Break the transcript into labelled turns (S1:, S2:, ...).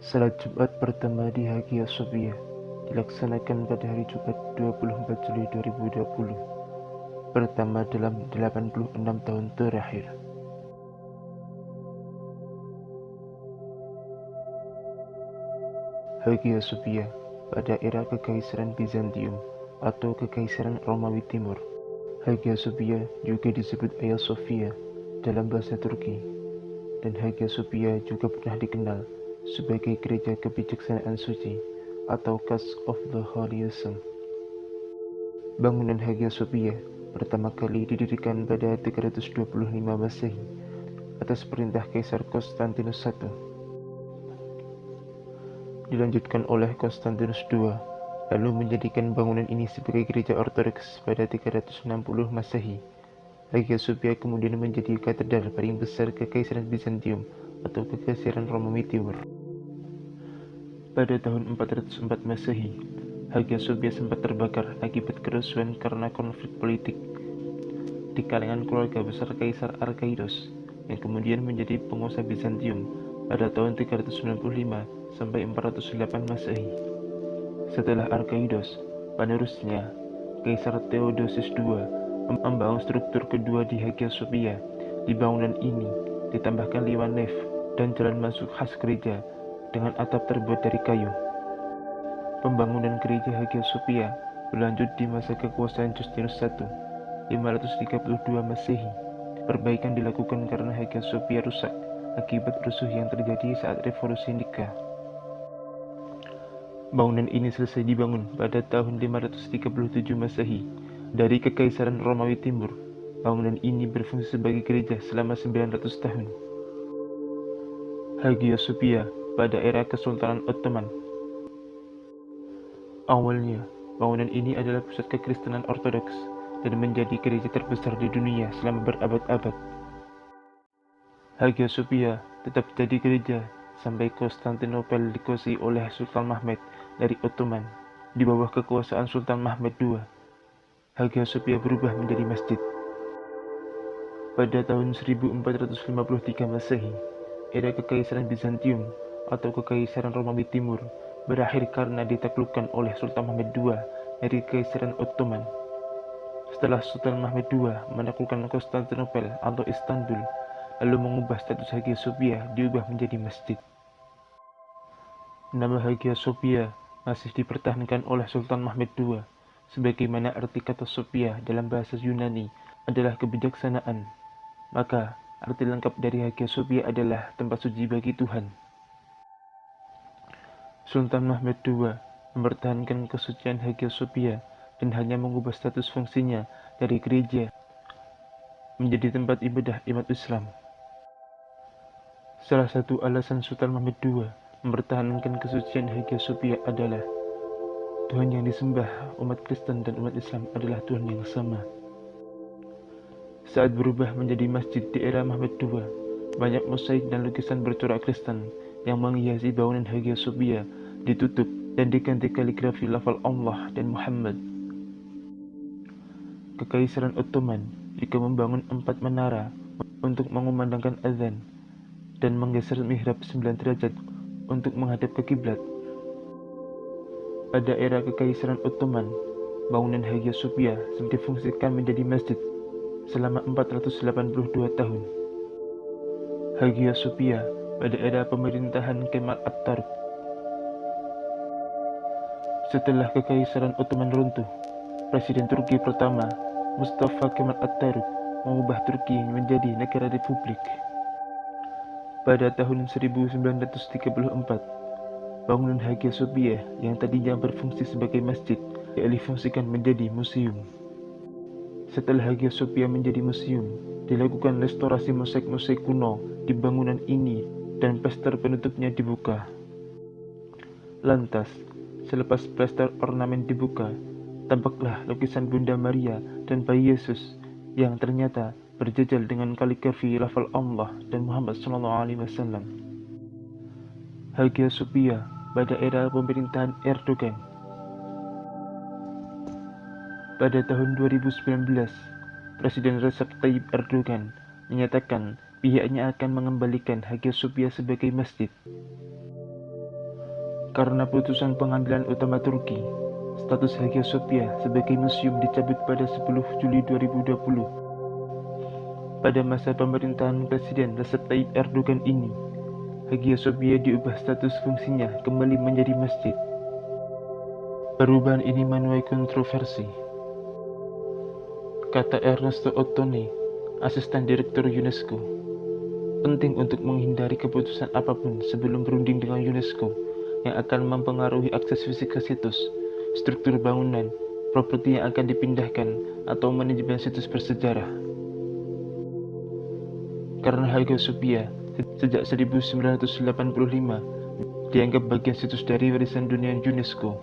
S1: Salat Jumat pertama di Hagia Sophia dilaksanakan pada hari Jumat 24 Juli 2020, pertama dalam 86 tahun terakhir. Hagia Sophia pada era Kekaisaran Bizantium atau Kekaisaran Romawi Timur. Hagia Sophia juga disebut Hagia Sophia dalam bahasa Turki, dan Hagia Sophia juga pernah dikenal sebagai gereja kebijaksanaan suci atau Castle of the Holy Son. Bangunan Hagia Sophia pertama kali didirikan pada 325 Masehi atas perintah Kaisar Konstantinus I. Dilanjutkan oleh Konstantinus II, lalu menjadikan bangunan ini sebagai gereja ortodoks pada 360 Masehi. Hagia Sophia kemudian menjadi katedral paling besar Kekaisaran Bizantium atau Kekaisaran Romawi Timur. Pada tahun 404 Masehi, Hagia Sophia sempat terbakar akibat kerusuhan karena konflik politik di kalangan keluarga besar Kaisar Arkaidos yang kemudian menjadi penguasa Bizantium pada tahun 395 sampai 408 Masehi. Setelah Arkaidos, penerusnya Kaisar Theodosius II membangun struktur kedua di Hagia Sophia. Di bangunan ini ditambahkan 5 nef dan jalan masuk khas gereja dengan atap terbuat dari kayu. Pembangunan gereja Hagia Sophia berlanjut di masa kekuasaan Justinus I, 532 Masehi. Perbaikan dilakukan karena Hagia Sophia rusak akibat rusuh yang terjadi saat revolusi Nika. Bangunan ini selesai dibangun pada tahun 537 Masehi dari Kekaisaran Romawi Timur. Bangunan ini berfungsi sebagai gereja selama 900 tahun. Hagia Sophia pada era Kesultanan Ottoman. Awalnya, bangunan ini adalah pusat kekristenan ortodoks dan menjadi gereja terbesar di dunia selama berabad-abad. Hagia Sophia tetap jadi gereja sampai Konstantinopel dikuasai oleh Sultan Mehmed dari Ottoman. Di bawah kekuasaan Sultan Mehmed II, Hagia Sophia berubah menjadi masjid. Pada tahun 1453 Masehi, era Kekaisaran Bizantium atau Kekaisaran Romawi Timur berakhir karena ditaklukkan oleh Sultan Mehmed II dari Kekaisaran Ottoman. Setelah Sultan Mehmed II menaklukkan Konstantinopel atau Istanbul, lalu mengubah status Hagia Sophia diubah menjadi masjid. Nama Hagia Sophia masih dipertahankan oleh Sultan Mehmed II, sebagaimana arti kata Sophia dalam bahasa Yunani adalah kebijaksanaan. Maka, arti lengkap dari Hagia Sophia adalah tempat suci bagi Tuhan. Sultan Mehmed II mempertahankan kesucian Hagia Sophia dan hanya mengubah status fungsinya dari gereja menjadi tempat ibadah umat Islam. Salah satu alasan Sultan Mehmed II mempertahankan kesucian Hagia Sophia adalah Tuhan yang disembah umat Kristen dan umat Islam adalah Tuhan yang sama. Saat berubah menjadi masjid di era Mehmed II, banyak mosaik dan lukisan bercorak Kristen yang menghiasi bangunan Hagia Sophia ditutup dan diganti kaligrafi lafal Allah dan Muhammad. Kekaisaran Ottoman juga membangun 4 menara untuk mengumandangkan azan dan menggeser mihrab 9 derajat untuk menghadap ke kiblat. Pada era Kekaisaran Ottoman, bangunan Hagia Sophia sempat difungsikan menjadi masjid selama 482 tahun. Hagia Sophia pada era pemerintahan Kemal Atatürk. Setelah Kekaisaran Ottoman runtuh, Presiden Turki pertama, Mustafa Kemal Atatürk, mengubah Turki menjadi negara republik. Pada tahun 1934, bangunan Hagia Sophia yang tadinya berfungsi sebagai masjid dialihfungsikan menjadi museum. Setelah Hagia Sophia menjadi museum, dilakukan restorasi mosaik-mosaik kuno di bangunan ini dan plester penutupnya dibuka. Lantas, selepas plester ornamen dibuka, tampaklah lukisan Bunda Maria dan bayi Yesus yang ternyata berjejal dengan kaligrafi lafal Allah dan Muhammad SAW. Hagia Sophia pada era pemerintahan Erdogan. Pada tahun 2019, Presiden Recep Tayyip Erdogan menyatakan pihaknya akan mengembalikan Hagia Sophia sebagai masjid. Karena putusan pengadilan utama Turki, status Hagia Sophia sebagai museum dicabut pada 10 Juli 2020. Pada masa pemerintahan Presiden Recep Tayyip Erdogan ini, Hagia Sophia diubah status fungsinya kembali menjadi masjid. Perubahan ini menuai kontroversi. Kata Ernesto Ottone, asisten direktur UNESCO, penting untuk menghindari keputusan apapun sebelum berunding dengan UNESCO yang akan mempengaruhi akses fisik ke situs, struktur bangunan, properti yang akan dipindahkan, atau manajemen situs bersejarah. Karena Hagia Sophia sejak 1985 dianggap bagian situs dari warisan dunia UNESCO,